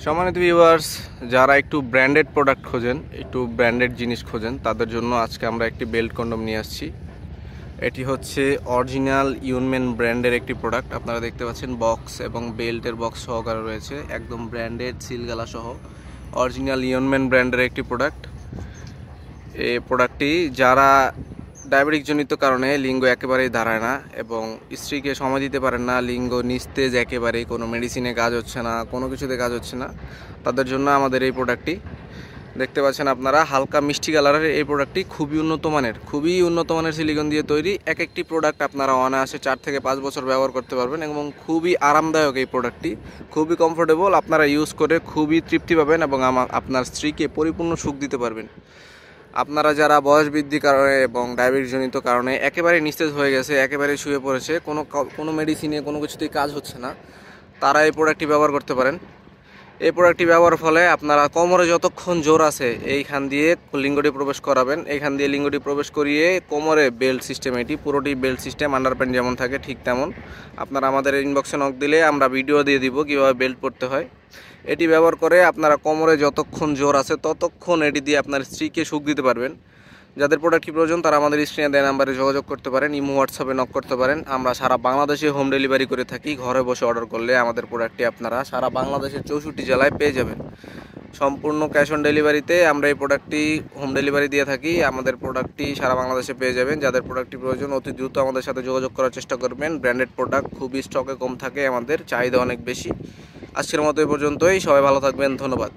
সম্মানিত ভিউয়ার্স, যারা একটু ব্র্যান্ডেড প্রোডাক্ট খোঁজেন, একটু ব্র্যান্ডেড জিনিস খোঁজেন, তাদের জন্য আজকে আমরা একটি বেল্ট কন্ডম নিয়ে আসছি। এটি হচ্ছে অরিজিনাল ইউনমেন ব্র্যান্ডের একটি প্রোডাক্ট। আপনারা দেখতে পাচ্ছেন বক্স এবং বেল্টের বক্স সহকারে রয়েছে, একদম ব্র্যান্ডেড সিলগালা সহ অরিজিনাল ইউনমেন ব্র্যান্ডের একটি প্রোডাক্ট। এই প্রোডাক্টটি যারা ডায়াবেটিক জনিত কারণে লিঙ্গ একেবারেই দাঁড়ায় না এবং স্ত্রীকে সময় দিতে পারেন না, লিঙ্গ নিস্তেজ একেবারেই, কোনো মেডিসিনে কাজ হচ্ছে না, কোনো কিছুতে কাজ হচ্ছে না, তাদের জন্য আমাদের এই প্রোডাক্টটি। দেখতে পাচ্ছেন আপনারা হালকা মিষ্টি কালারের এই প্রোডাক্টটি খুবই উন্নত মানের সিলিকন দিয়ে তৈরি। এক একটি প্রোডাক্ট আপনারা অনায়াসে 4 থেকে 5 বছর ব্যবহার করতে পারবেন এবং খুবই আরামদায়ক এই প্রোডাক্টটি, খুবই কমফোর্টেবল। আপনারা ইউজ করে খুবই তৃপ্তি পাবেন এবং আপনার স্ত্রীকে পরিপূর্ণ সুখ দিতে পারবেন। আপনারা যারা বয়স বৃদ্ধির কারণে এবং ডায়াবেটিস জনিত কারণে একেবারে নিস্তেজ হয়ে গেছে, একেবারে শুয়ে পড়েছে, কোনো মেডিসিনে কোনো কিছুতেই কাজ হচ্ছে না, তারা এই প্রোডাক্টটি ব্যবহার করতে পারেন। এই প্রোডাক্টটি ব্যবহারের ফলে আপনারা কোমরে যতক্ষণ জোর আছে এইখান দিয়ে লিঙ্গটি প্রবেশ করাবেন, এইখান দিয়ে লিঙ্গটি প্রবেশ করিয়ে কোমরে বেল্ট সিস্টেম, এটি পুরোটি বেল্ট সিস্টেম, আন্ডারপ্যান্ট যেমন থাকে ঠিক তেমন। আপনারা আমাদের ইনবক্সে নক দিলে আমরা ভিডিও দিয়ে দিব কীভাবে বেল্ট পরতে হয়। এটি ব্যবহার করে আপনারা কোমরে যতক্ষণ জোর আছে ততক্ষণ এটি দিয়ে আপনার স্ত্রীকে সুখ দিতে পারবেন। যাদের প্রোডাক্টটি প্রয়োজন তারা আমাদের স্ক্রিনে দেওয়া নাম্বারে যোগাযোগ করতে পারেন, ইমো হোয়াটসঅ্যাপে নক করতে পারেন। আমরা সারা বাংলাদেশে হোম ডেলিভারি করে থাকি। ঘরে বসে অর্ডার করলে আমাদের প্রোডাক্টটি আপনারা সারা বাংলাদেশের 64 জেলায় পেয়ে যাবেন। সম্পূর্ণ ক্যাশ অন ডেলিভারিতে আমরা এই প্রোডাক্টটি হোম ডেলিভারি দিয়ে থাকি। আমাদের প্রোডাক্টটি সারা বাংলাদেশে পেয়ে যাবেন। যাদের প্রোডাক্টটি প্রয়োজন অতি দ্রুত আমাদের সাথে যোগাযোগ করার চেষ্টা করবেন। ব্র্যান্ডেড প্রোডাক্ট খুবই স্টকে কম থাকে, আমাদের চাহিদা অনেক বেশি। আজকের মতো এই পর্যন্তই। সবাই ভালো থাকবেন, ধন্যবাদ।